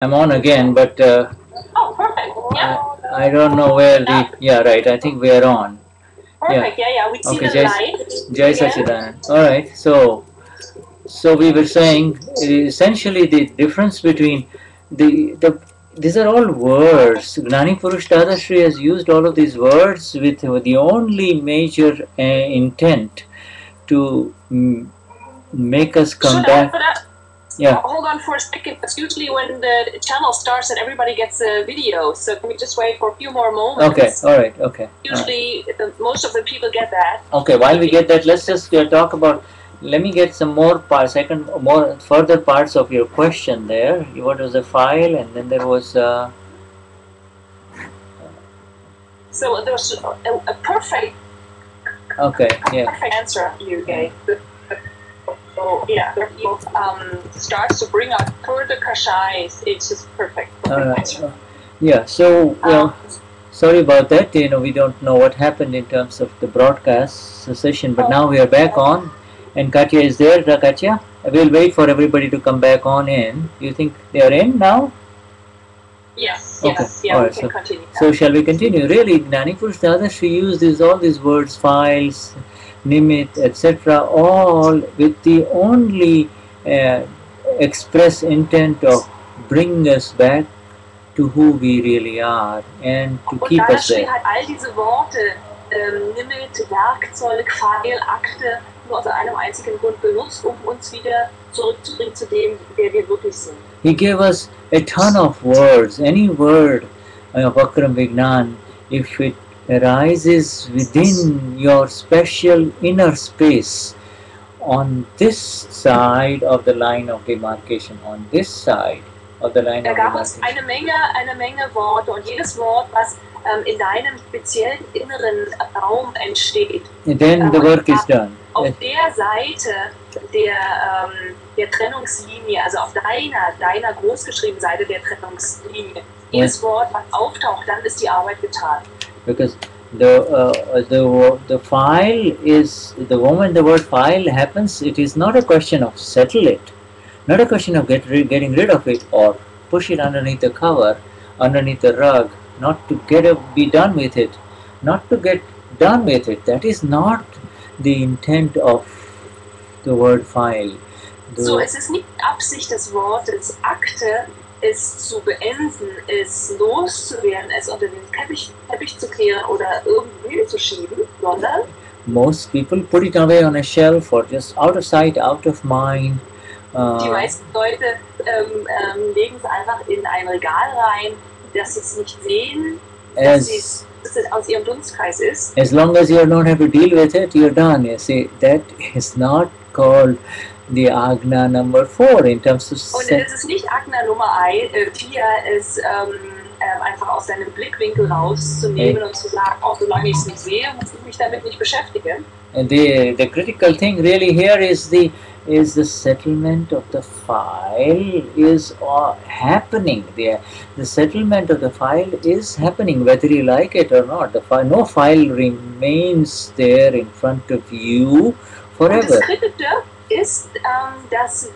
I'm on again, but Oh, perfect. Yeah. I don't know where the. Yeah, right. I think we are on. Perfect. Yeah. We see Okay, the Jai, light Jai again. Sachidanand. All right. So we were saying essentially the difference between the these are all words. Gnani Purush Dadashri has used all of these words with the only major intent to make us come back. Yeah. Hold on for a second. It's usually when the channel starts and everybody gets a video. So can we just wait for a few more moments? Okay. All right. Okay. Usually, most of the people get that. Okay. While we get that, let's just talk about. Let me get some more parts. More further parts of your question there. What was the file, and then there was. So there's a perfect. Okay. Yeah. Perfect answer you gave. So yeah, starts to bring out further kashais. It's just perfect. Yeah. So sorry about that. We don't know what happened in terms of the broadcast session, but now we are back on, and Katya is there. Katya, we'll wait for everybody to come back on in. You think they are in now? Yes. Okay. Yes. Yeah. We can continue. So shall we continue? Really, Gnani Purush Dadashri used all these words, files, nimit, etc., all with the only express intent of bringing us back to who we really are and to keep us there. Hat all diese Worte, Nimit, Werkzeug, Pfeil, Akte, nur aus einem einzigen Grund benutzt, uns wieder zurückzubringen zu dem, der wir wirklich sind. He gave us a ton of words. Any word of Akram Vignan, if it arises within your special inner space, on this side of the line of demarcation, on this side of the line of demarcation. Gab es eine Menge Worte und jedes Wort, was in deinem speziellen inneren Raum entsteht. Then the work is done. Auf der Seite der Trennungslinie, also auf deiner großgeschriebenen Seite der Trennungslinie, jedes Wort, was auftaucht, dann ist die Arbeit getan. Because the file is, the moment the word file happens, it is not a question of settle it, not a question of getting rid of it or push it underneath the cover, underneath the rug, not to be done with it, not to get done with it. That is not the intent of the word file. So, es ist nicht Absicht des Wortes Akte, es zu beenden, es loszuwerden, es unter den Teppich zu kehren oder irgendwie zu schieben, sondern most people put it away on a shelf or just out of sight, out of mind. Die meisten Leute legen es einfach in ein Regal rein, dass sie es nicht sehen, dass es aus ihrem Dunstkreis ist. As long as you don't have to deal with it, you're done. You see, that is not called the Agna number 4 in terms of. Und es ist nicht Agna Nummer 4, es einfach aus deinem Blickwinkel rauszunehmen und zu sagen, auch solange ich es nicht sehe, muss ich mich damit nicht beschäftigen. And the critical thing really here is the settlement of the file is happening there. The settlement of the file is happening whether you like it or not. No file remains there in front of you forever. Und das Kritische ist, dass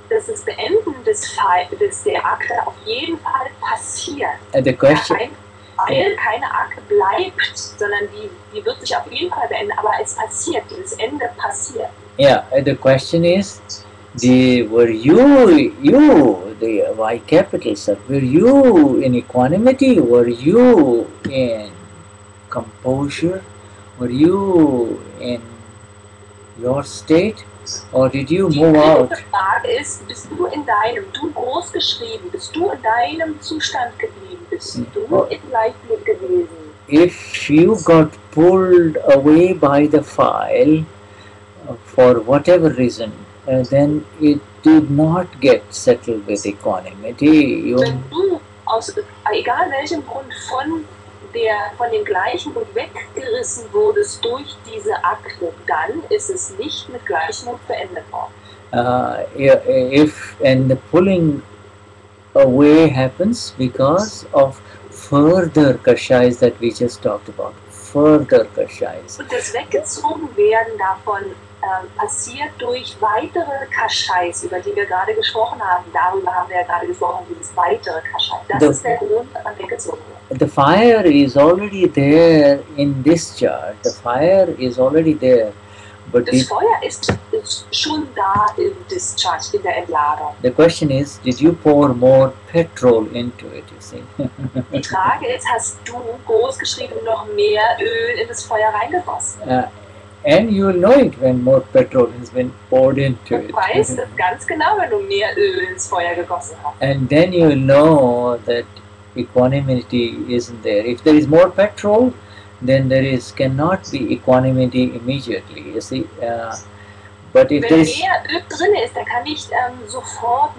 das Beenden der Akte auf jeden Fall passiert. The question, weil keine Akte bleibt, sondern die wird sich auf jeden Fall beenden, aber es passiert, dieses Ende passiert. Yeah, the question is, were you, the Y capital sir, were you in equanimity? Were you in composure? Were you in your state? Or did you move out? Die Frage ist, bist du groß geschrieben, bist du in deinem Zustand geblieben, bist du im Gleichmut gewesen? If you got pulled away by the file for whatever reason, then it did not get settled with equanimity. Wenn du aus egal welchem Grund von dem gleichen Grund weggerissen wurdest durch diese Akte, dann ist es nicht mit Gleichmut beendet worden. And the pulling away happens because of further kashais that we just talked about. Further kashais. Und das Weggezogen werden davon passiert durch weitere Kashais, über die wir gerade gesprochen haben. Darüber haben wir ja gerade gesprochen, dieses weitere Kashai. Das ist der Grund, an der gezogen wird. The fire is already there in discharge. The fire is already there. But Das Feuer ist schon da im Discharge, in der Entladung. the question is, did you pour more petrol into it, you see? Die Frage ist, hast du großgeschrieben noch mehr Öl in das Feuer reingegossen? And you will know it when more petrol has been poured into Du it. weißt es ganz genau, wenn du mehr Öl ins Feuer gegossen hast. And then you will know that equanimity isn't there. If there is more petrol, then cannot be equanimity immediately, you see. But if there Wenn is mehr Öl drin ist, dann kann nicht sofort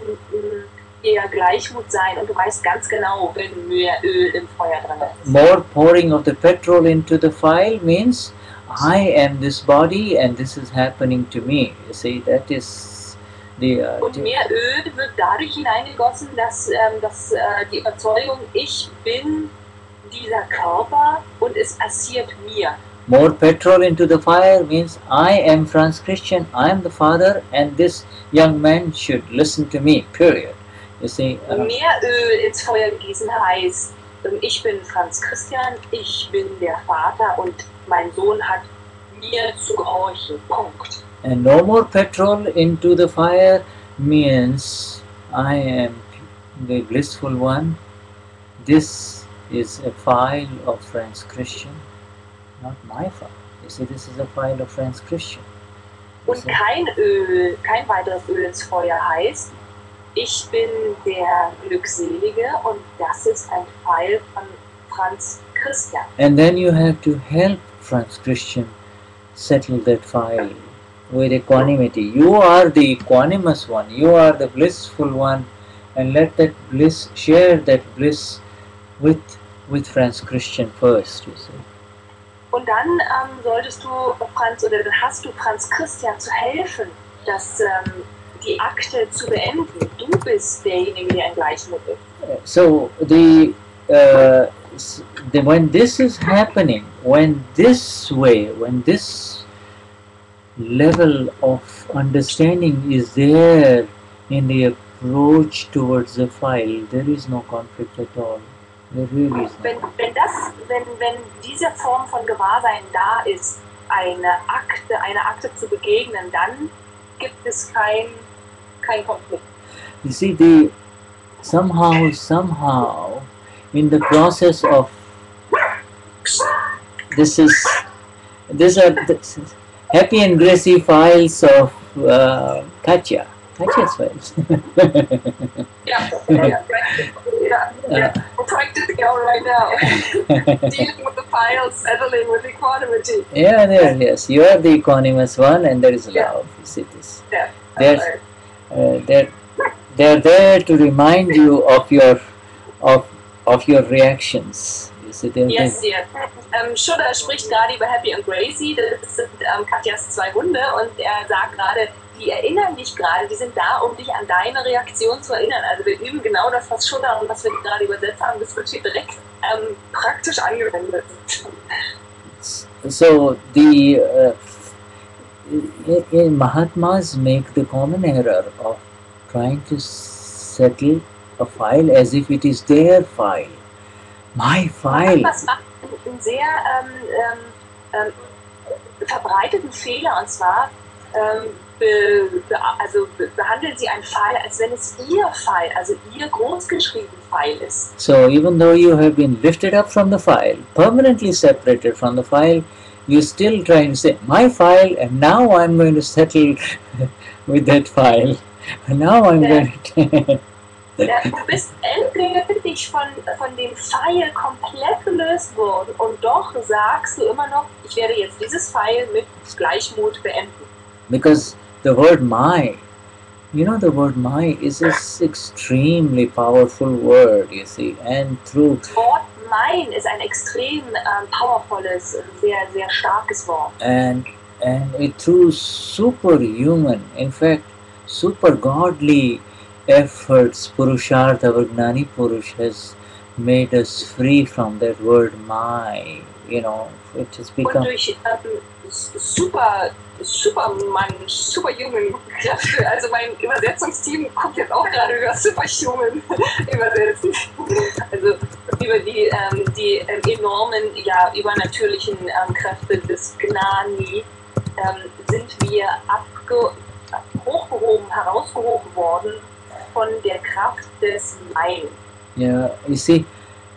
eher Gleichmut sein. Und du weißt ganz genau, wenn mehr Öl im Feuer drin ist. more pouring of the petrol into the fire means I am this body and this is happening to me. You see, that is the Und mehr Öl wird dadurch hineingegossen, dass die Überzeugung, ich bin dieser Körper und es passiert mir. more petrol into the fire means I am Franz Christian, I am the father, and this young man should listen to me, period. You see, Mehr Öl ins Feuer gießen heißt, ich bin Franz Christian, ich bin der Vater und mein Sohn hat mir zu gehorchen. Punkt. and no more petrol into the fire means I am the blissful one. This is a file of Franz Christian, not my file. You see, this is a file of Franz Christian. You Und see? kein weiteres Öl ins Feuer heißt, ich bin der Glückselige und das ist ein Pfeil von Franz Christian. And then you have to help Franz Christian settle that file with equanimity. You are the equanimous one, you are the blissful one, and let that bliss, share that bliss with Franz Christian first, you see. Und dann hast du Franz Christian zu helfen, die Akte zu beenden. Du bist derjenige, der ein Gleichmut ist. So when this is happening, when this level of understanding is there in the approach towards the file, there is no conflict at all. There really is no conflict. Wenn diese Form von Gewahrsein da ist, eine Akte zu begegnen, dann gibt es kein Konflikt. You see, somehow, in the process of these are happy and gracie files of Katya's files. We're practicing out right now. Dealing with the files, settling with equanimity. Yeah, yes, you are the equanimous one, and there is love. You see this. Yeah. They're there to remind you of your reactions. You see, Yes. Shuddha spricht gerade über Happy und Gracie, das sind Katyas zwei Hunde, und er sagt gerade, die erinnern dich gerade, die sind da, um dich an deine Reaktion zu erinnern. Also wir üben genau das, was Shuddha und was wir gerade übersetzt haben, das wird hier direkt praktisch angewendet. So the Mahatmas make the common error of trying to settle a file as if it is their file. My file. Das macht einen sehr verbreiteten Fehler, und zwar behandeln sie einen File, als wenn es ihr File, also ihr großgeschrieben File ist. So even though you have been lifted up from the file, permanently separated from the file, you still try to say, my file, and now I'm going to settle with that file. And now I'm going to... Du bist endgültig von dem Pfeil komplett gelöst worden, und doch sagst du immer noch, ich werde jetzt dieses Pfeil mit Gleichmut beenden. Because the word my, the word my is this extremely powerful word, you see, and through... Das Wort mein ist ein extrem powervolles, sehr, sehr starkes Wort. And it through superhuman, in fact, super godly efforts, Purushartha, our Gnani Purush has made us free from that word my, it has become... Und durch super Superman, Superhuman Kräfte. Also mein Übersetzungsteam guckt jetzt auch gerade über Superhuman übersetzen. Also über die enormen, ja, übernatürlichen Kräfte des Gnani sind wir herausgehoben worden von der Kraft des Mein. Yeah, you see,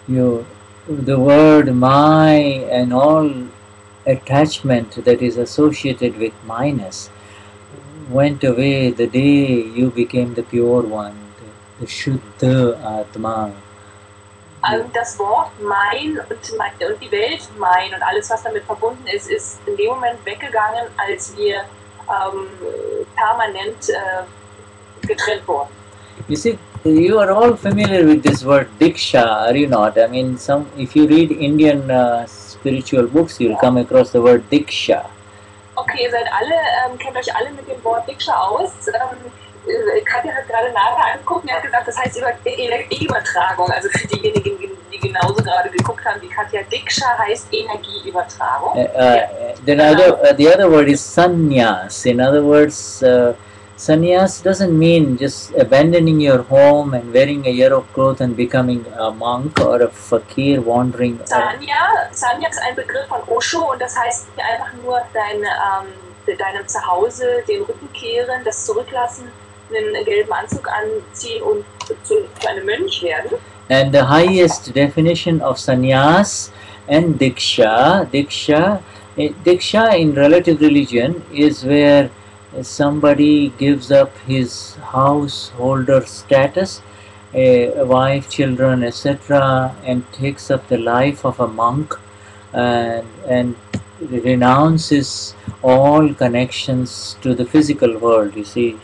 the word my and all attachment that is associated with minus went away the day you became the pure one, the Shuddha Atma. Das Wort mein und die Welt mein und alles, was damit verbunden ist, ist in dem Moment weggegangen, als wir permanent getrennt wurden. You see, you are all familiar with this word Diksha, are you not? I mean, if you read Indian spiritual books, you'll come across the word Diksha. Okay, ihr seid alle, kennt euch alle mit dem Wort Diksha aus. Katja hat gerade nachher angeguckt und hat gesagt, das heißt Energieübertragung. Also für diejenigen, die genauso gerade geguckt haben wie Katja, Diksha heißt Energieübertragung. The other word is sannyas. In other words, sannyas doesn't mean just abandoning your home and wearing a year of clothes and becoming a monk or a fakir wandering. Sanya ist ein Begriff von Osho und das heißt einfach nur deinem Zuhause den Rücken kehren, das zurücklassen, einen gelben Anzug anziehen und zu einem Mönch werden. And the highest definition of sannyas and diksha in relative religion is where somebody gives up his householder status, a wife, children, etc., and takes up the life of a monk and renounces all connections to the physical world. You see,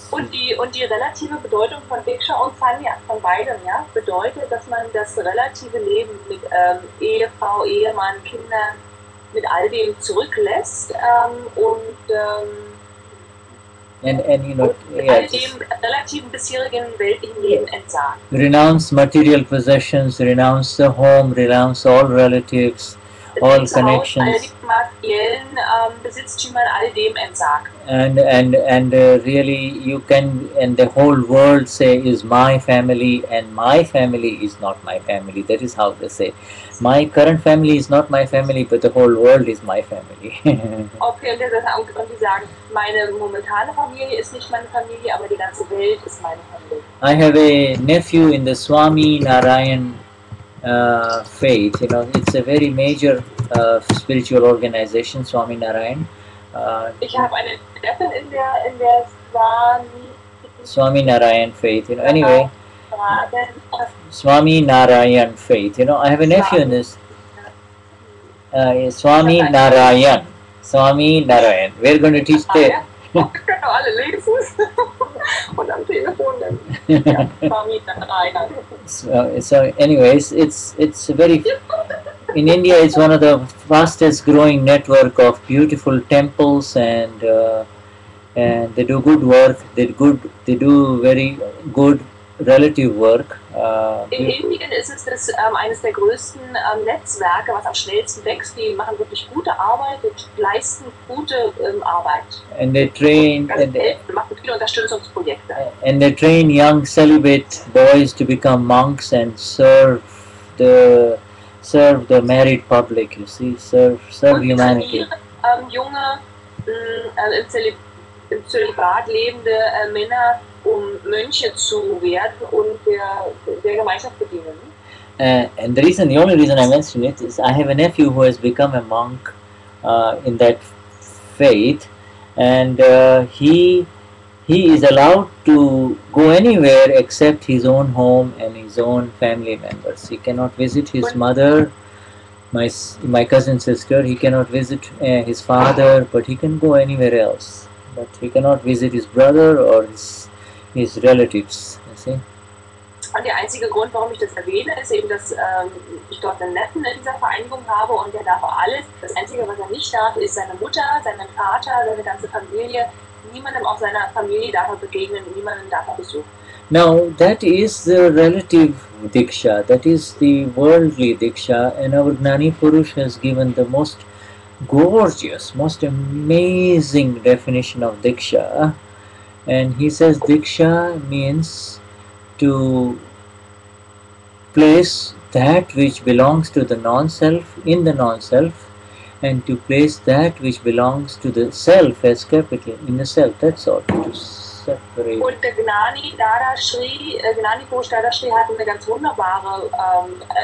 Und die relative Bedeutung von Diksha und Sanya, von beidem, ja, bedeutet, dass man das relative Leben mit Ehefrau, Ehemann, Kindern, mit all dem zurücklässt and you know, all dem relativen bisherigen weltlichen Leben entsagt. Renounce material possessions, renounce the home, renounce all relatives, all connections. Besitztümern, all dem entsagt. And really you can, and the whole world say is my family, and my family is not my family. That is how they say. My current family is not my family, but the whole world is my family. Okay, und die sagen, meine momentane Familie ist nicht meine Familie, aber die ganze Welt ist meine Familie. I have a nephew in the Swami Narayan faith. You know, it's a very major spiritual organization, Swami Narayan. Ich habe eine Neffen in der Swami Narayan faith. You know, anyway, Swami Narayan faith. You know, I have a nephew in this. Swami Narayan. Swami Narayan. We're going to teach there. Alle lesen und am Telefon dann. Swami Narayan. So anyways, it's very, in India it's one of the fastest growing network of beautiful temples, and they do good work. They do very good relative work. In Indien ist es eines der größten Netzwerke, was am schnellsten wächst. Die machen wirklich gute Arbeit, die leisten gute Arbeit. And they train machen viele Unterstützungsprojekte. And they train young celibate boys to become monks and serve the married public. You see, serve humanity. Junge im Zölibat lebende Männer, Mönche zu werden und der Gemeinschaft bedienen. And the only reason I mention it is I have a nephew who has become a monk in that faith, and he is allowed to go anywhere except his own home and his own family members. He cannot visit his mother, my cousin sister. He cannot visit his father, but he can go anywhere else. But he cannot visit his brother or his relatives. You see. Und der einzige Grund, warum ich das erwähne, ist eben, dass ich dort einen Neffen in dieser Vereinigung habe und der darf alles. Das Einzige, was er nicht darf, ist seine Mutter, seinen Vater, seine ganze Familie. Niemandem aus seiner Familie darf er begegnen, niemandem darf er besuchen. Now that is the relative Diksha, that is the worldly Diksha, and our Gnani Purush has given the most gorgeous, most amazing definition of Diksha. And he says Diksha means to place that which belongs to the non-self in the non-self, and to place that which belongs to the self as capital in the self. That's all. To separate. Und der Gnani Dadashri, Gnani Purush Dadashri hat eine ganz wunderbare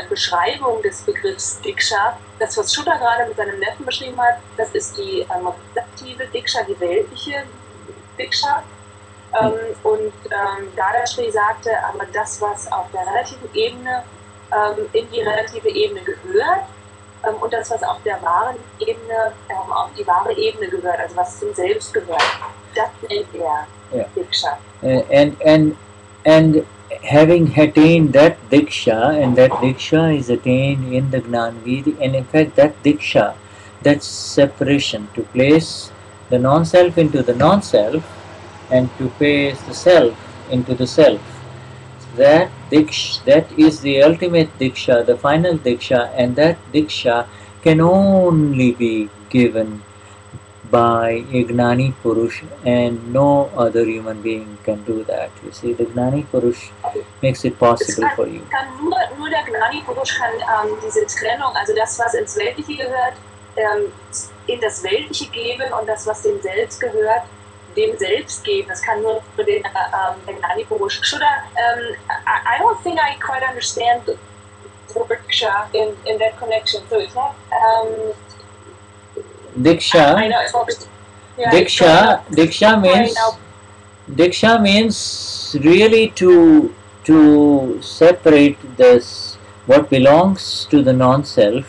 Beschreibung des Begriffs Diksha. Das, was Shuddha gerade mit seinem Neffen beschrieben hat, das ist die relative Diksha, die weltliche Diksha. Und Dadashri sagte, aber das, was auf der relativen Ebene in die relative Ebene gehört, und das, was auf der wahren Ebene, auf die wahre Ebene gehört, also was zum Selbst gehört, das nennt er Diksha. And having attained that Diksha, and that Diksha is attained in the Gnanvidi, and in fact that Diksha, that separation, to place the non-self into the non-self, and to place the self into the self. That Diksha, that is the ultimate Diksha, the final Diksha, and that Diksha can only be given by a Gnani Purush, and no other human being can do that. You see, the Gnani Purush makes it possible for you. Nur der Gnani Purush kann diese Trennung, also das, was ins Weltliche gehört, in das Weltliche geben, und das, was dem Selbst gehört, dem Selbst geben. Das kann nur der Gnani Purush. I don't think I quite understand the Diksha in that connection. So it's not Diksha. I know it's not, yeah, Diksha means really to separate this, what belongs to the non-self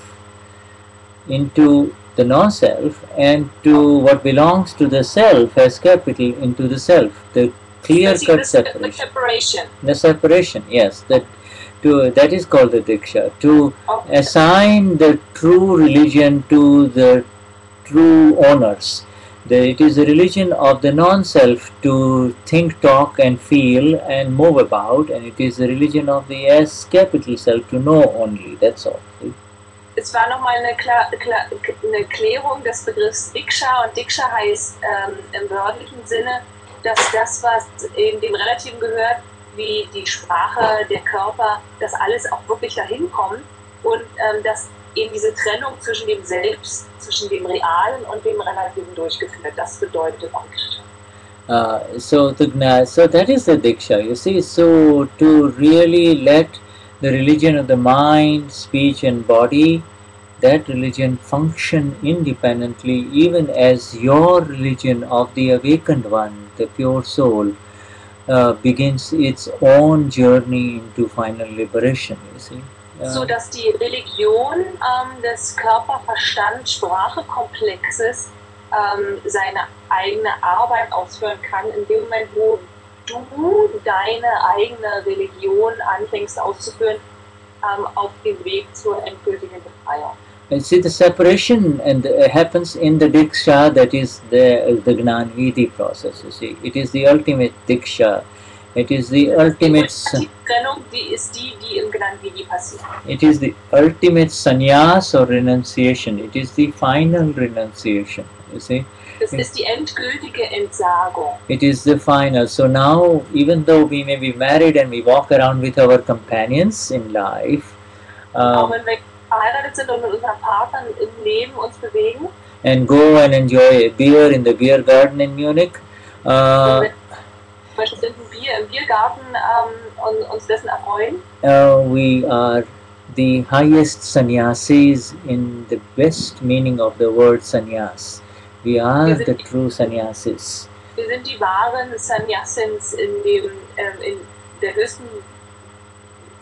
into the non-self, and to what belongs to the self as capital into the self. The clear-cut separation. The separation, yes. That is called the Diksha. To assign the true religion to the true owners. It is the religion of the non-self to think, talk and feel and move about, and it is the religion of the S capital self to know only. That's all. Es war nochmal eine Klärung des Begriffs Diksha, und Diksha heißt im wörtlichen Sinne, dass das, was eben dem Relativen gehört, wie die Sprache, der Körper, dass alles auch wirklich dahin kommt, und dass eben diese Trennung zwischen dem Selbst, zwischen dem Realen und dem Relativen durchgeführt. Das bedeutet Diksha. So that is the Diksha. You see, so to really let the religion of the mind, speech and body, that religion function independently, even as your religion of the awakened one, the pure soul, begins its own journey into final liberation, you see. So dass die Religion des Körper-Verstand-Sprache-Komplexes seine eigene Arbeit ausführen kann, in dem Moment, wo du deine eigene Religion anfängst auszuführen, auf dem Weg zur endgültigen Befreiung. And see, the separation happens in the Diksha, that is the Gnanvidi process, you see. It is the ultimate Diksha. It is the ultimate. Die Trennung, die ist die im Gnanvidi passiert. It is the ultimate sannyas or renunciation. It is the final renunciation. You see. Das ist die endgültige Entsagung. It is the final. So now, even though we may be married and we walk around with our companions in life, auch wenn wir verheiratet sind und mit unseren Partnern im Leben uns bewegen, and go and enjoy a beer in the beer garden in Munich. Wir sind im Biergarten und uns dessen erfreuen. We are the highest sannyasis in the best meaning of the word sannyas. We are the true sannyasis. Wir sind die wahren Sannyasins in der höchsten,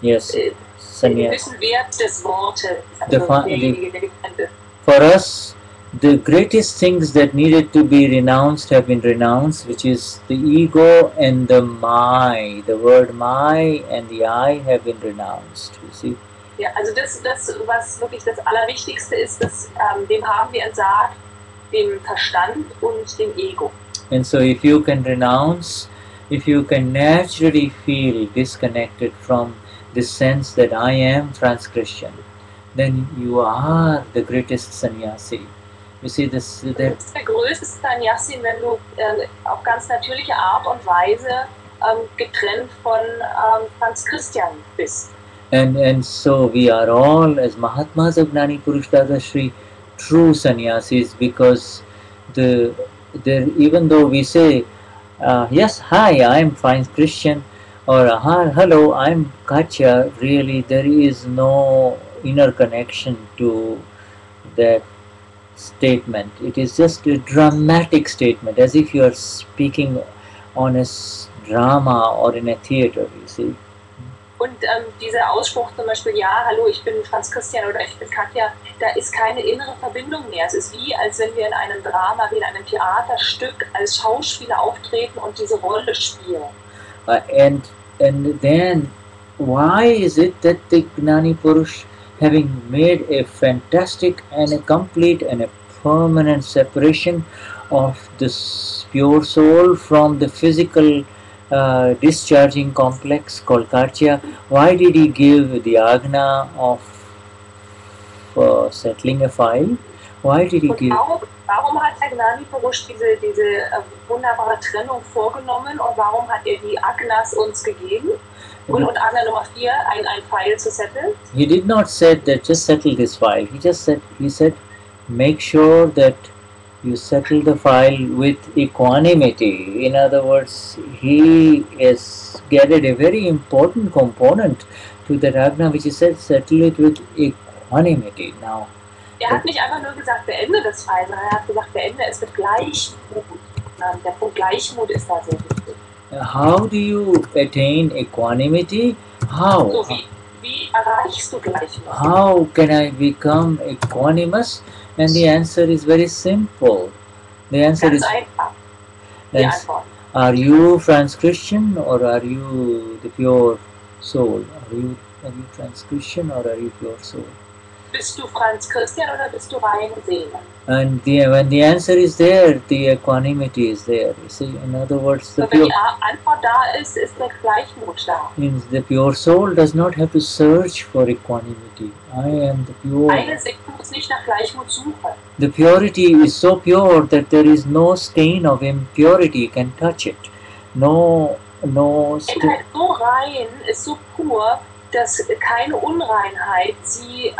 yes, höchsten Wert des Wortes. For us, the greatest things that needed to be renounced have been renounced, which is the ego and the my. The word my and the I have been renounced. You see. Ja, also das, was wirklich das Allerwichtigste ist, dem haben wir entsagt, dem Verstand und dem Ego. And so if you can renounce, if you can naturally feel disconnected from the sense that I am transgression, then you are the greatest sannyasi. You see this, Du that bist der größte Sannyasin, wenn du auf ganz natürliche Art und Weise getrennt von Franz Christian bist. and so we are all as Mahatmas of Gnani Purush Dadashri true sannyasis, because the there, even though we say yes, hi, I'm fine Christian, or hello, I'm Katya, really there is no inner connection to that statement. It is just a dramatic statement, as if you are speaking on a drama or in a theater, you see. Und dieser Ausspruch zum Beispiel, ja, hallo, ich bin Franz Christian oder ich bin Katja, da ist keine innere Verbindung mehr. Es ist wie, als wenn wir in einem Drama, wie in einem Theaterstück als Schauspieler auftreten und diese Rolle spielen. And then why is it that the Gnani Purush, having made a fantastic and a complete and a permanent separation of this pure soul from the physical discharging complex called Kartya, why did he give the Agna of settling a file? Why did he Und give? warum hat der Gnani Purush diese wunderbare Trennung vorgenommen und warum hat er die Agnas uns gegeben? Und Agna Nummer 4, ein Pfeil zu setteln? He did not say that just settle this file. He said make sure that you settle the file with equanimity. In other words, he has added a very important component to the Agna, which is said settle it with equanimity. Now, er hat nicht einfach nur gesagt, beende das Pfeil, sondern er hat gesagt, beende es mit Gleichmut. Der Punkt Gleichmut ist da sehr wichtig. How do you attain equanimity? How? So, wie erreichst du Gleichmut? How can I become equanimous? And the answer is very simple. The answer Ganz is einfach. Die Antwort. Are you Franz Christian or are you the pure soul? Are you Franz Christian or are you pure soul? Bist du Franz Christian oder bist du reine Seele? And when the answer is there, the equanimity is there. You see, in other words, the wenn die Antwort da ist, ist der Gleichmut da. Means the pure soul does not have to search for equanimity. I am the pure. Eine Seele muss nicht nach Gleichmut suchen. The purity is so pure that there is no stain of impurity can touch it. No. Ist so rein, ist so pur, dass keine Unreinheit sie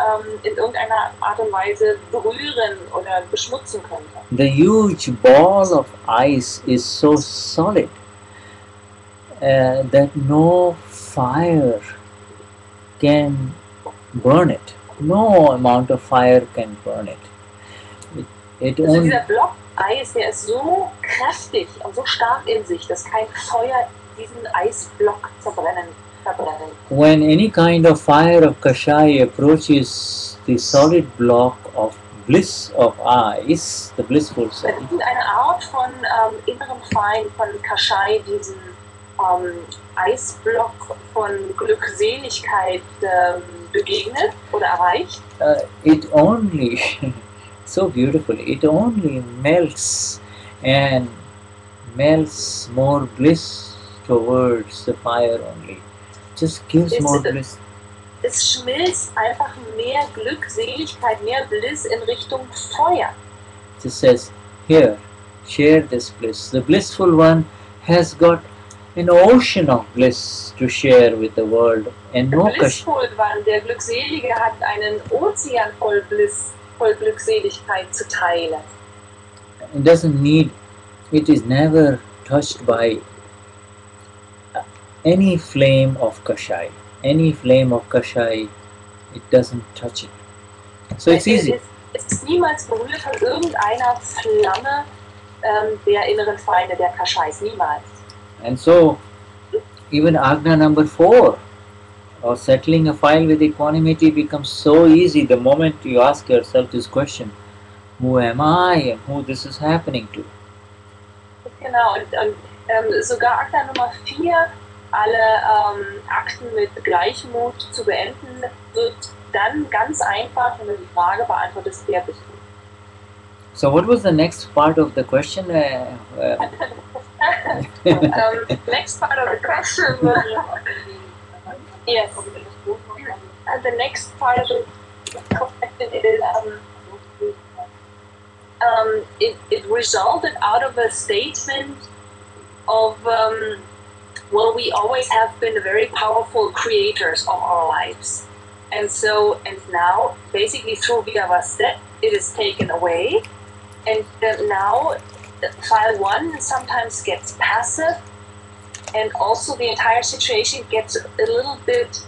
in irgendeiner Art und Weise berühren oder beschmutzen könnte. The huge ball of ice is so solid that no fire can burn it. No amount of fire can burn it. Also dieser Block Eis, der ist so kräftig und so stark in sich, dass kein Feuer diesen Eisblock verbrennen. When any kind of fire of Kashai approaches the solid block of bliss of ice, the blissful soul. Wenn eine Art von innerem Feind von Kashai diesen Eisblock von Glückseligkeit begegnet oder erreicht, it only so beautifully, it only melts and melts more bliss towards the fire only. Just gives more bliss. Es schmilzt einfach mehr Glückseligkeit, mehr Bliss in Richtung Feuer. It just says, here, share this bliss. The blissful one has got an ocean of bliss to share with the world. And no blissful one, der Glückselige hat einen Ozean voll Bliss, voll Glückseligkeit zu teilen. It doesn't need, it is never touched by any flame of Kashai. Any flame of Kashai, it doesn't touch it. So it's easy. Es ist niemals berührt von irgendeiner Flamme der inneren Feinde, der Kashais, niemals. And so, even Agna number 4, or settling a file with equanimity becomes so easy the moment you ask yourself this question, who am I and who this is happening to? Genau, und sogar Agna Nummer 4, alle Akten mit Gleichmut zu beenden, wird dann ganz einfach, wenn du die Frage beantwortest, wer bist du? So what was the next part of the question? Next part of the question was, yes, the next part of the question is, it resulted out of a statement of, well, we always have been very powerful creators of our lives. And so, and now, basically through Vyavastet, it is taken away. And now, file 1 sometimes gets passive, and also the entire situation gets a little bit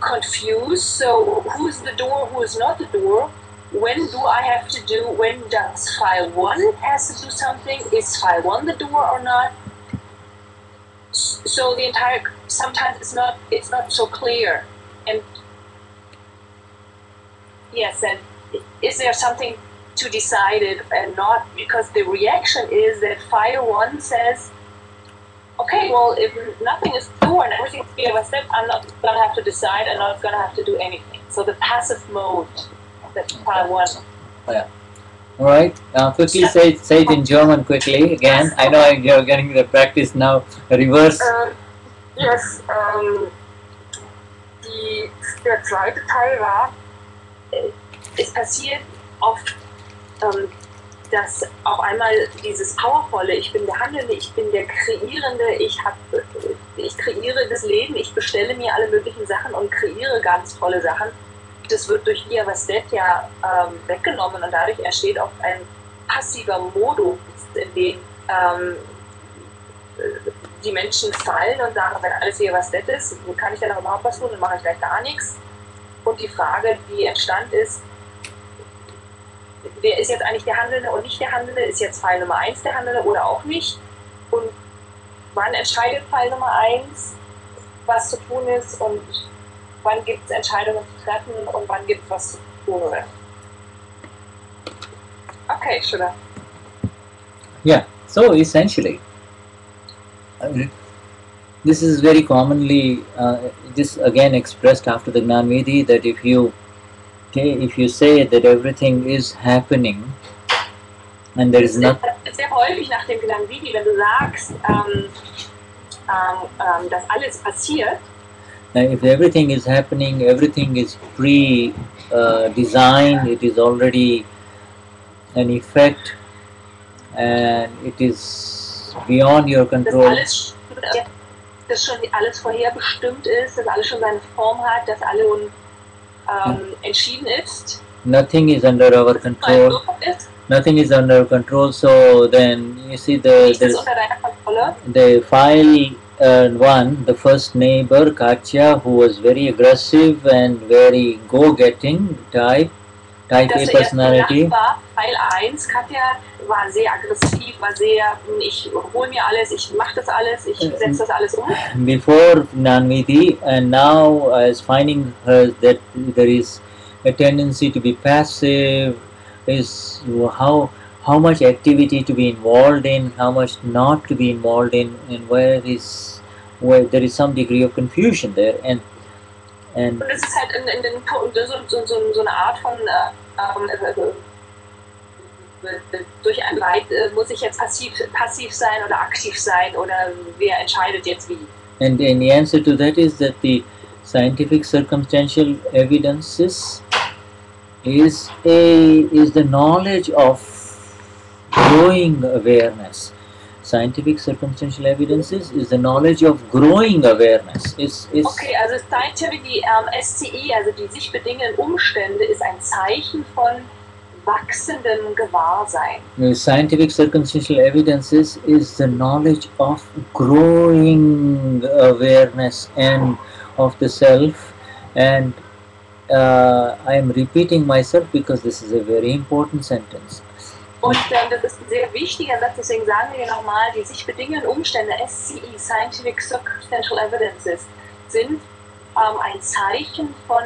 confused. So, who's the doer, who is not the doer? When do I have to do, when does file 1 has to do something? Is file 1 the doer or not? So the entire, sometimes it's not so clear. And yes, and is there something to decide it and not? Because the reaction is that file 1 says, okay, well, if nothing is doer and everything is clear by step, I'm not going to have to decide, I'm not going to have to do anything. So the passive mode. That's file 1. Oh, yeah. All right. Quickly say it in German quickly again. I know you're getting the practice now. Reverse. Yes. Der zweite Teil war, es passiert oft, dass auf einmal dieses Powervolle, ich bin der Handelnde, ich bin der Kreierende, ich kreiere das Leben, ich bestelle mir alle möglichen Sachen und kreiere ganz tolle Sachen. Das wird durch Vyavastet ja weggenommen und dadurch entsteht auch ein passiver Modus, in dem die Menschen fallen und sagen, wenn alles Vyavastet ist, kann ich dann noch überhaupt was tun, dann mache ich gleich gar nichts. Und die Frage, die entstand ist, wer ist jetzt eigentlich der Handelnde und nicht der Handelnde? Ist jetzt Pfeil Nummer 1 der Handelnde oder auch nicht? Und wann entscheidet Pfeil Nummer 1, was zu tun ist und wann gibt es Entscheidungen zu treffen und wann gibt es was zu tun? Okay, Shuddha. Yeah, so essentially, this is very commonly, this again expressed after the Gnanvidhi, that if you say that everything is happening and there is nothing. Sehr häufig nach dem Gnanvidhi, wenn du sagst, dass alles passiert. If everything is happening, everything is pre-designed, it is already an effect and it is beyond your control. Dass schon alles vorherbestimmt ist, dass alles schon seine Form hat, dass alles entschieden ist. Nothing is under our control. Nothing is under control. So then you see the file 1, the first neighbor, Katya, who was very aggressive and very go-getting type A personality. File 1, Katja war sehr aggressiv, war sehr, ich hole mir alles, ich mache das alles, ich setze das alles um. Before Gnanvidhi, and now as finding her that there is a tendency to be passive, is how much activity to be involved in, how much not to be involved in, and where there is some degree of confusion there. And das ist halt so eine Art von durch ein Leid muss ich jetzt passiv sein oder aktiv sein oder wer entscheidet jetzt wie? And the answer to that is that the scientific circumstantial evidences is the knowledge of growing awareness. Scientific circumstantial evidences is the knowledge of growing awareness. Okay, also Scientific, die SCI, also die sich bedingenden Umstände, ist ein Zeichen von wachsendem Gewahrsein. Scientific circumstantial evidences is the knowledge of growing awareness and of the self. And I am repeating myself because this is a very important sentence. Und das ist ein sehr wichtiger Satz, deswegen sagen wir nochmal, die sich bedingenden Umstände, SCE, Scientific Circumstantial Evidences, sind ein Zeichen von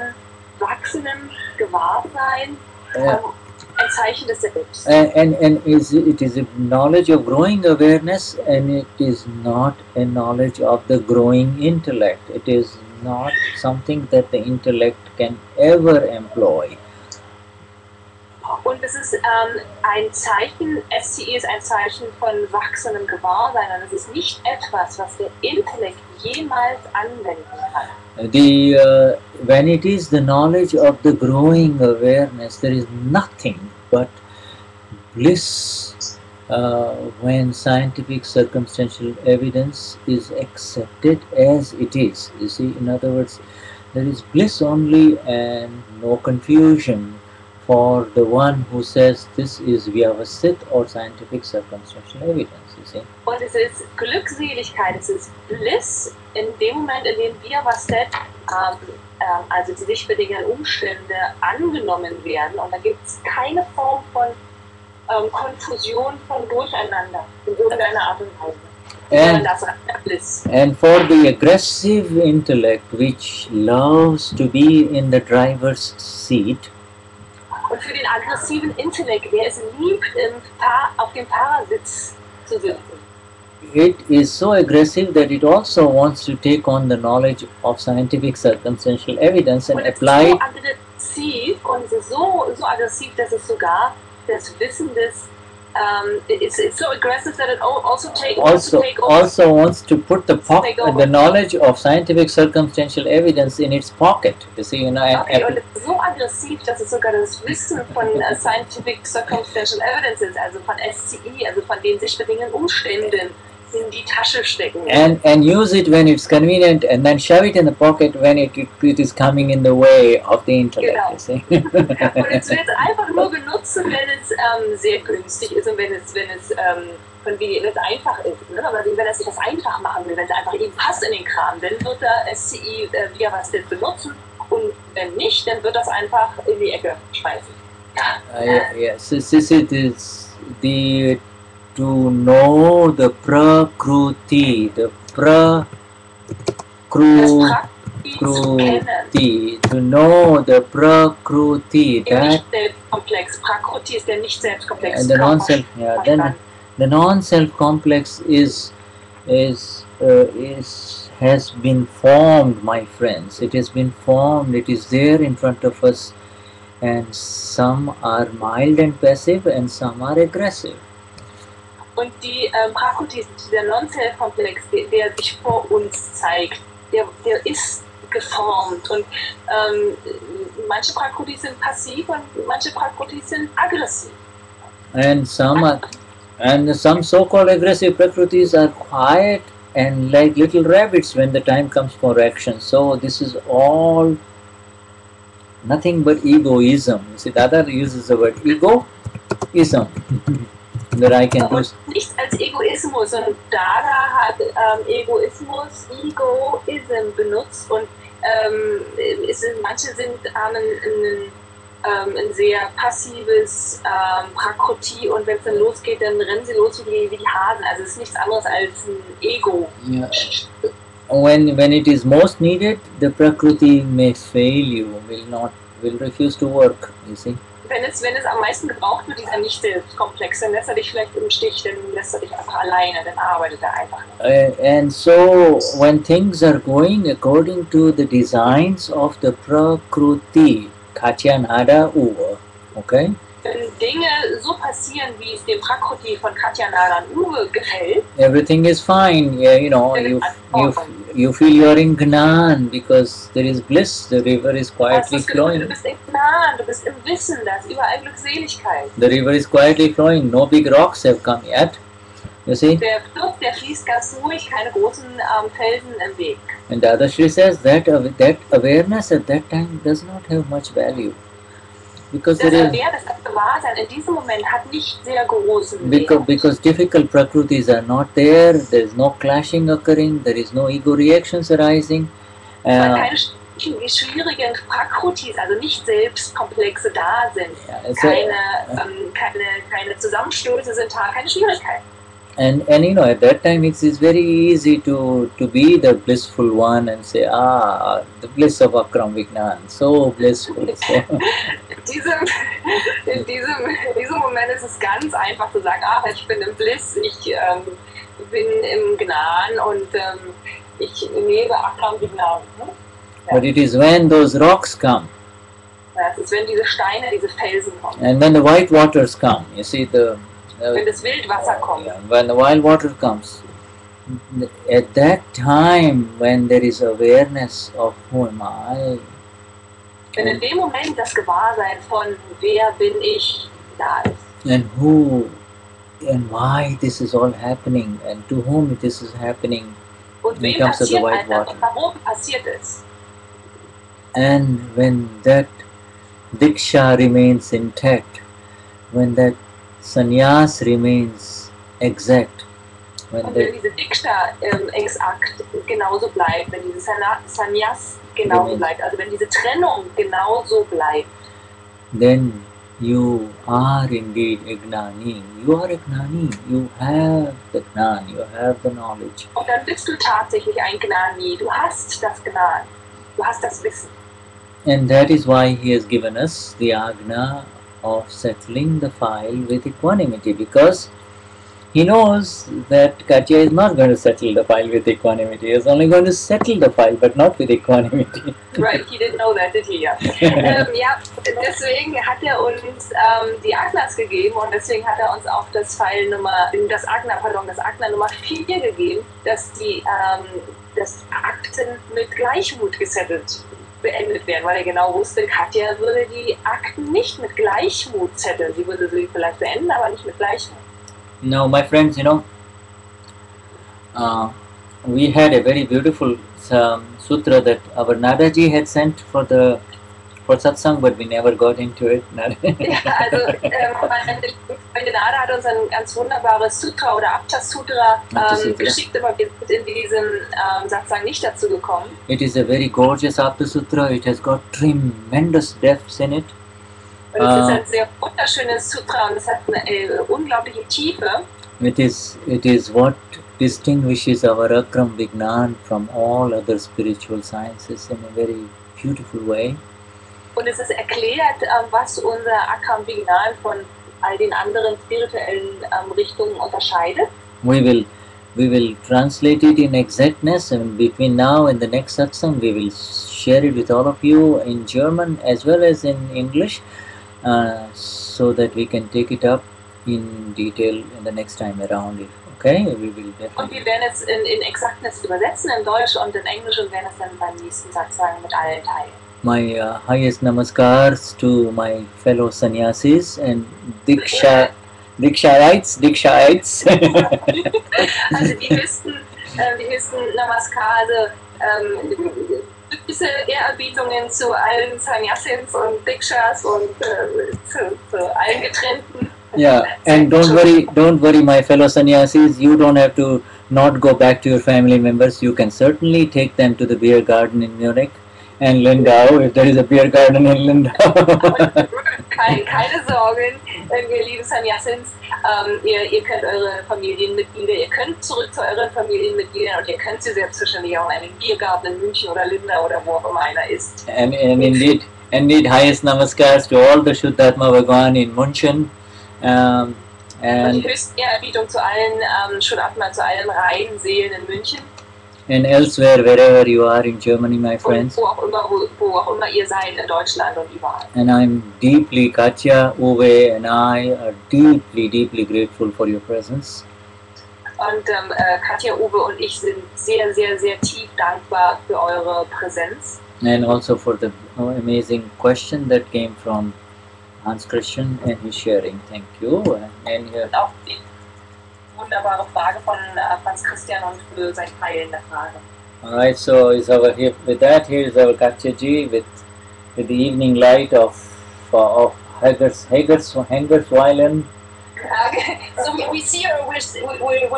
wachsendem Gewahrsein, ein Zeichen des Selbst. And it is a knowledge of growing awareness, and it is not a knowledge of the growing intellect. It is not something that the intellect can ever employ. Und es ist ein Zeichen, SCE ist ein Zeichen von wachsendem Gewahrsein, und es ist nicht etwas, was der Intellekt jemals anwenden kann. When it is the knowledge of the growing awareness, there is nothing but bliss when scientific circumstantial evidence is accepted as it is. You see, in other words, there is bliss only and no confusion for the one who says this is vyavasthit or scientific circumstantial evidence. You see. Und es ist Glückseligkeit, es ist Bliss in dem Moment, in dem wir was also die sich bedingenden Umstände angenommen werden. Und da gibt es keine Form von Konfusion, von Durcheinander in irgendeiner Art und Weise. And for the aggressive intellect which loves to be in the driver's seat, und für den aggressiven Intellekt, der es liebt, auf dem Fahrersitz zu sitzen, it is so aggressive that it also wants to take on the knowledge of scientific circumstantial evidence and apply it. Und es ist so aggressiv, dass es sogar das Wissen des it's so aggressive that it also wants to put the knowledge of scientific circumstantial evidence in its pocket. You see, und es ist so aggressiv, dass es sogar das Wissen von scientific circumstantial evidence ist, also von SCI, also von den sich bedingenden Umständen, in die Tasche stecken. And use it when it's convenient, and then shove it in the pocket when it is coming in the way of the intellect. Genau. You see? Und es wird einfach nur benutzen, wenn es sehr günstig ist und wenn es einfach ist. Ne? Aber wenn er sich das einfach machen will, wenn es einfach ihm passt in den Kram, dann wird er SCI wieder was denn benutzen, und wenn nicht, dann wird das einfach in die Ecke schmeißen. Yes, it is the to know the prakruti, to know the prakruti, that Selbstkomplex. Prakruti ist der nicht Selbstkomplex. And the non-self, then the non-self complex has been formed, my friends. It has been formed. It is there in front of us, and some are mild and passive, and some are aggressive. Und die Prakruti, dieser Non-Self-Komplex, der sich vor uns zeigt, der ist geformt. Und manche Prakruti sind passiv und manche Prakruti sind aggressiv. And some so-called aggressive prakrutis are quiet and like little rabbits when the time comes for action. So this is all nothing but egoism. You see, Dada uses the word egoism. That I can do. Nichts als Egoismus, und Dada hat Egoism benutzt, und manche haben ein sehr passives Prakruti, und wenn es dann losgeht, dann rennen sie los wie die Hasen. Also es ist nichts anderes als ein Ego. Yeah. When it is most needed, the Prakruti may fail you, will refuse to work, you see. Wenn es am meisten gebraucht wird, dieser Nicht-Selbstkomplex, dann lässt er dich vielleicht im Stich, dann lässt er dich einfach alleine, dann arbeitet er einfach nicht. And so, when things are going according to the designs of the Prakruti, Katyanada Uva, okay? Wenn Dinge so passieren, wie es dem Prakruti von Katyanada Uva gefällt, everything is fine. Yeah, you feel you're in Gnan because there is bliss. The river is quietly flowing. Du bist in Gnan, du bist im Wissen, da ist überall Glückseligkeit. The river is quietly flowing. No big rocks have come yet. You see? Der Fluss, der fließt ganz ruhig, keine großen Felsen im Weg. And Dadashri says that awareness at that time does not have much value. Because das Gewahrsein in diesem Moment hat nicht sehr großen Wert. Because difficult prakrutis are not there, there is no clashing occurring, there is no ego reactions arising. Weil keine schwierigen Prakrutis, also nicht Selbstkomplexe da sind. Keine Zusammenstöße sind da, keine Schwierigkeiten. And at that time it is very easy to be the blissful one and say, the bliss of Akram Vignan, so blissful. In diesem Moment ist es ganz einfach zu sagen, ich bin im Bliss, ich bin im Gnan, und ich lebe Akram Vignan. Ne? Ja. But it is when those rocks come. Es ist, wenn diese Steine, diese Felsen kommen. And when the white waters come, you see wenn das Wildwasser kommt. When the wild water comes, at that time when there is awareness of who am I. Wenn in dem Moment das Gewahrsein von wer bin ich da ist. and who and why this is all happening and to whom this is happening Und in wem terms of the passiert white einer water. und warum passiert es? And when that diksha remains intact, when that sannyas remains exact, when Und wenn that diese Diksha-Exakt genauso bleibt, wenn dieses Sannyas genauso bleibt, also wenn diese Trennung genauso bleibt, then you are indeed a Gnani. You are a Gnani. You have the Gnan. You have the knowledge. und dann bist du tatsächlich ein Gnani. Du hast das Gnan. Du hast das Wissen. And that is why he has given us the Agna of settling the file with equanimity, because he knows that Katya is not going to settle the file with equanimity. He is only going to settle the file, but not with equanimity. Right, he didn't know that, did he? Ja, ja, deswegen hat er uns die Agnas gegeben und deswegen hat er uns auch das Agna Nummer 4 gegeben, dass dass Akten mit Gleichmut gesettelt beendet werden, weil er genau wusste, Katja würde die Akten nicht mit Gleichmut zetteln. Sie würde sie vielleicht beenden, aber nicht mit Gleichmut. Now, my friends, we had a very beautiful sutra that our Nadaji had sent for satsang, but we never got into it. Ja, also meine Nada hat uns ein ganz wunderbares Sutra oder Apta-Sutra geschickt, aber wir sind in diesem Satsang nicht dazu gekommen. It is a very gorgeous Apta-Sutra. It has got tremendous depths in it. Und es ist ein sehr wunderschönes Sutra und es hat eine unglaubliche Tiefe. It is what distinguishes our Akram Vignan from all other spiritual sciences in a very beautiful way. Und es ist erklärt, was unser Akram Vignan von all den anderen spirituellen Richtungen unterscheidet. We will translate it in exactness, and between now and the next satsang we will share it with all of you in German as well as in English, so that we can take it up in detail in the next time around. Okay, we will definitely. Und wir werden es in Exaktness übersetzen, in Deutsch und in Englisch, und werden es dann beim nächsten Satsang mit allen teilen. My highest namaskars to my fellow sannyasis and Dikshaites. Also die höchsten Namaskar, also gewisse Ehrerbietungen zu allen Sannyasins und Dikshas und zu allen Getrennten. Yeah, and don't worry, my fellow sannyasis. You don't have to not go back to your family members. You can certainly take them to the beer garden in Munich and Lindau, if there is a beer garden in Lindau. Keine Sorgen, wir lieben Sannyasins. Ihr könnt eure Familienmitglieder, ihr könnt zurück zu euren Familienmitgliedern und ihr könnt sie selbstverständlich auch in einem Biergarten in München oder Lindau oder wo auch immer einer ist. And indeed, highest namaskars to all the Shuddhatma Bhagwan in München. Und die höchste Ehrerbietung zu allen Shuddhatma, zu allen reinen Seelen in München. And elsewhere, wherever you are in Germany, my friends. Und wo auch immer ihr seid, in Deutschland und überall. And I'm deeply, Katya, Uwe and I are deeply, deeply grateful for your presence. Und Katja, Uwe und ich sind sehr, sehr, sehr tief dankbar für eure Präsenz. And also for the amazing question that came from Hans Christian and his sharing. Thank you. And Und auch die wunderbare Frage von Franz Christian und für sein Teilen der Frage. Alright, so with that, here is our Katya ji with the evening light of Hengersweilen. So we see her, we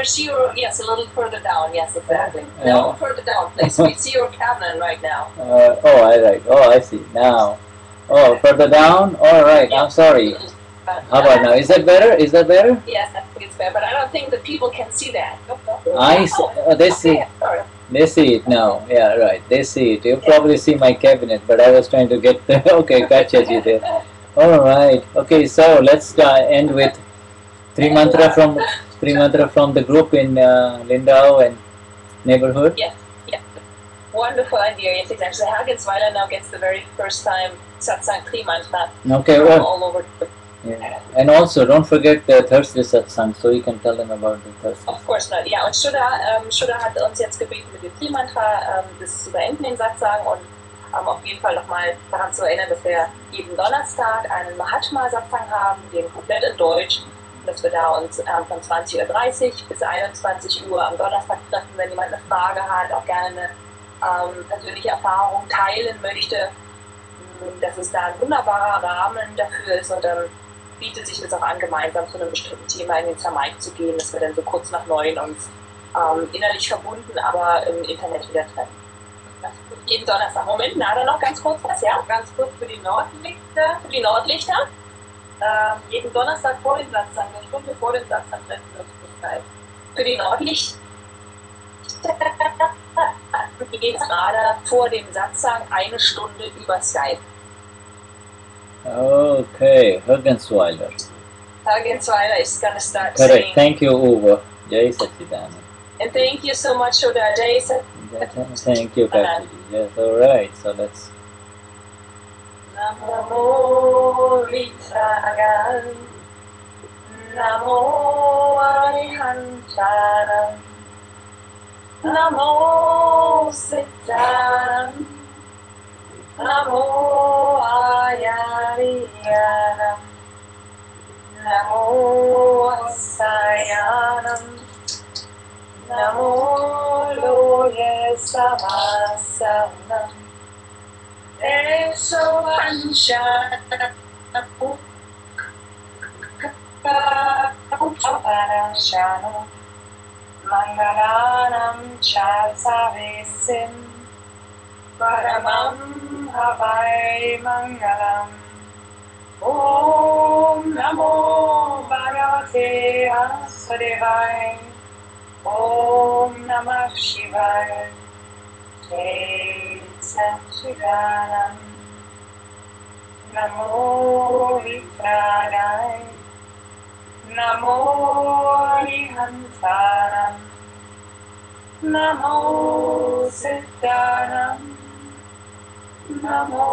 see her, yes, a little further down, yes, exactly. No, further down, please. We see your cabin right now. Alright. Oh, I see. Now. Oh, further down? Alright, I'm sorry. How about now? Is that better? Is that better? Yes, I think it's better, but I don't think the people can see that. They see. They see it now. Yeah, right. They see it. You probably see my cabinet, but I was trying to get the. Okay, gotcha you there. All right. Okay, so let's end with three mantra from the group in Lindau and neighborhood. Yeah. Wonderful idea. Yes, exactly. Hergensweiler now gets the very first time Satsang Tri Mantra. Okay, well. All over. Yeah. And also, don't forget the Thursday Satsang, so you can tell them about the Thursday. Of course not. Ja, und Shuddha hat uns jetzt gebeten, mit dem Tri-Mantra das zu beenden, den Satsang, und auf jeden Fall nochmal daran zu erinnern, dass wir jeden Donnerstag einen Mahatma-Satsang haben, den komplett in Deutsch, dass wir da uns von 20:30 Uhr bis 21 Uhr am Donnerstag treffen, wenn jemand eine Frage hat, auch gerne eine persönliche Erfahrung teilen möchte, dass es da ein wunderbarer Rahmen dafür ist, und dann bietet sich das auch an, gemeinsam zu einem bestimmten Thema in den Zermaik zu gehen, dass wir dann so kurz nach 9 uns innerlich verbunden, aber im Internet wieder treffen. Jeden Donnerstag. Moment, na, dann noch ganz kurz was, ja? Ganz kurz für die Nordlichter. Für die Nordlichter. Jeden Donnerstag vor dem Satsang, eine Stunde vor dem Satsang treffen wir uns für Skype. Für die Nordlichter geht es gerade vor dem Satsang eine Stunde über Skype. Okay, Hörgensweiler. Hörgensweiler is going to start Correct. saying. Thank you, Uwe. Jai Sachidanand. And thank you so much, Shuddha. Jai Sachidanand. Thank you, Kaki. Yes, alright. So let's. Namo Vitragan, Namo Arihantaram, Namo Siddharam, Namo Ayariyanam, Namo Asayanam, Namo Loye Savasanam, Eso Anshana Mangalanam Chasavesim Paramam Havai Mangalam Om Namo Bhagavate Vasudevaya Om Namah Shivaya Jai Sachidanand. Namo Vitragai, Namo Arihantaram, Namo Siddharam, Namo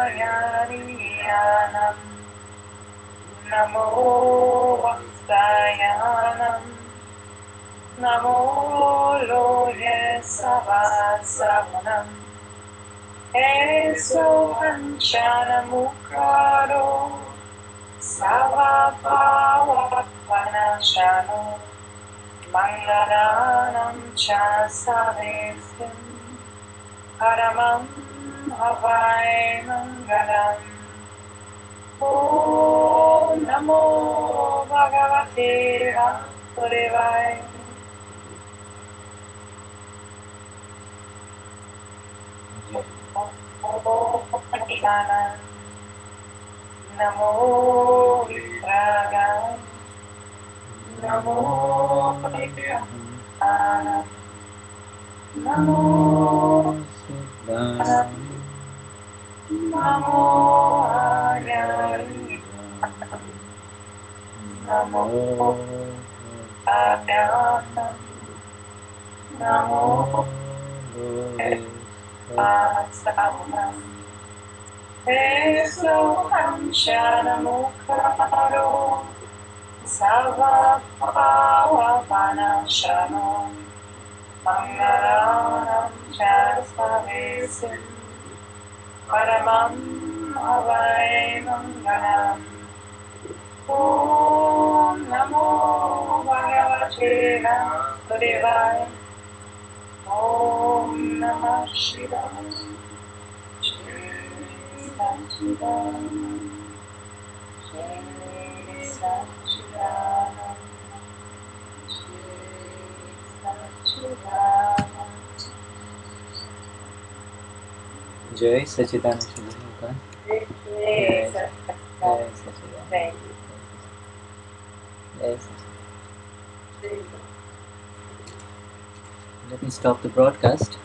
Ayariyanam, Namo Vastayanam, Namo Loye Savasavanam, Eso Anshana Mukaro, Savapavapanashano, Mangalanam Chasavesim, Paramam Havai Mangalam. Om Namo Bhagavate Vasudevaya. Namo Vitragai, Namo Vitragai, Namo Siddharam, Namo Ayariyanam, Namo Adyanam, Namo Satsang. Eso Anshana Mukaro, Savapavapanashano, Mangalanam Chasavesim, Paramam Havai Mangalam. Om Namo Bhagavate Vasudevaya. Om Namah Shivaya. Sachidanand, Jai Sachidanand, Jai Sachidanand. Jai Sachidanand. Jai Sachidanand. Thank you. Jai Sachidanand. Let me stop the broadcast.